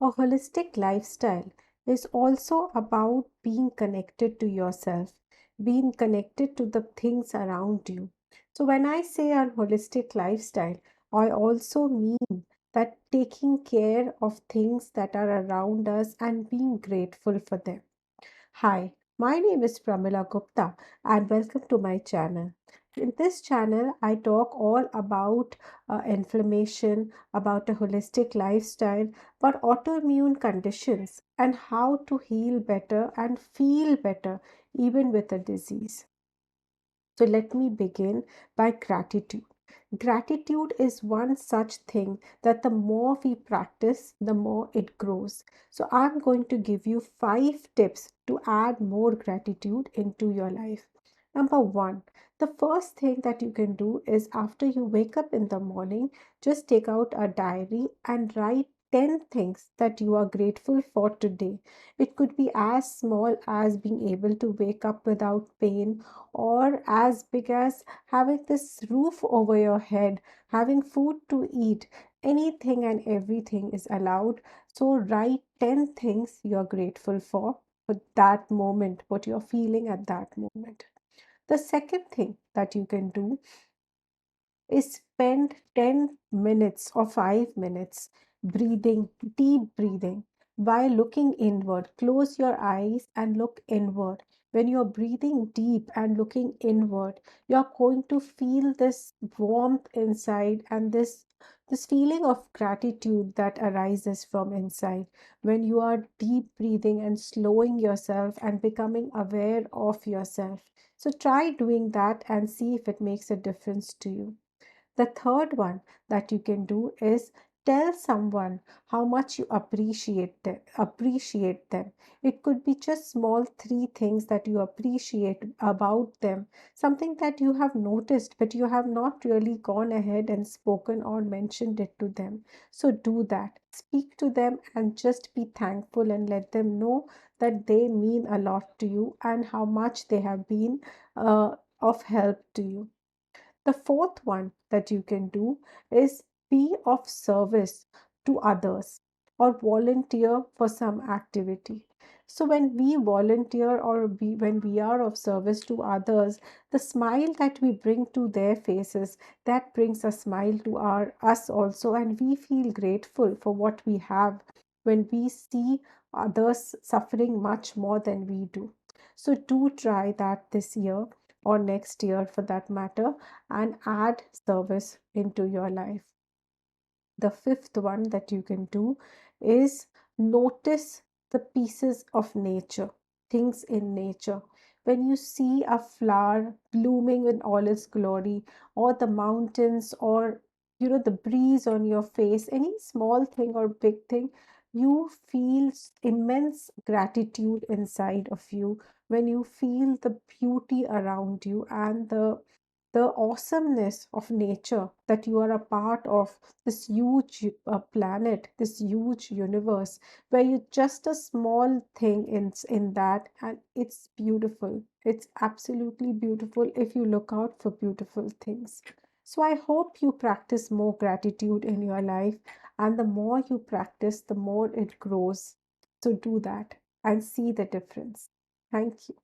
A holistic lifestyle is also about being connected to yourself, being connected to the things around you. So, when I say a holistic lifestyle, I also mean that taking care of things that are around us and being grateful for them. Hi, my name is Pramila Gupta and welcome to my channel. In this channel, I talk all about inflammation, about a holistic lifestyle, about autoimmune conditions, and how to heal better and feel better even with a disease. So, let me begin by gratitude. Gratitude is one such thing that the more we practice, the more it grows. So, I'm going to give you 5 tips to add more gratitude into your life. Number one, the first thing that you can do is after you wake up in the morning, just take out a diary and write 10 things that you are grateful for today. It could be as small as being able to wake up without pain, or as big as having this roof over your head, having food to eat. Anything and everything is allowed. So write 10 things you're grateful for that moment, what you're feeling at that moment. The second thing that you can do is spend 10 minutes or 5 minutes breathing, deep breathing, while looking inward. Close your eyes and look inward. When you're breathing deep and looking inward, you're going to feel this warmth inside and this feeling of gratitude that arises from inside when you are deep breathing and slowing yourself and becoming aware of yourself. So try doing that and see if it makes a difference to you. The third one that you can do is tell someone how much you appreciate them. It could be just small 3 things that you appreciate about them, something that you have noticed but you have not really gone ahead and spoken or mentioned it to them. So do that. Speak to them and just be thankful and let them know that they mean a lot to you and how much they have been of help to you. The fourth one that you can do is be of service to others or volunteer for some activity. So when we volunteer or when we are of service to others, the smile that we bring to their faces, that brings a smile to our us also, and we feel grateful for what we have when we see others suffering much more than we do. So do try that this year or next year for that matter and add service into your life. The fifth one that you can do is notice the pieces of nature, things in nature. When you see a flower blooming in all its glory, or the mountains, or the breeze on your face, any small thing or big thing, you feel immense gratitude inside of you when you feel the beauty around you and the awesomeness of nature, that you are a part of this huge planet, this huge universe, where you're just a small thing in that, and it's beautiful. It's absolutely beautiful if you look out for beautiful things. So I hope you practice more gratitude in your life, and the more you practice, the more it grows. So do that and see the difference. Thank you.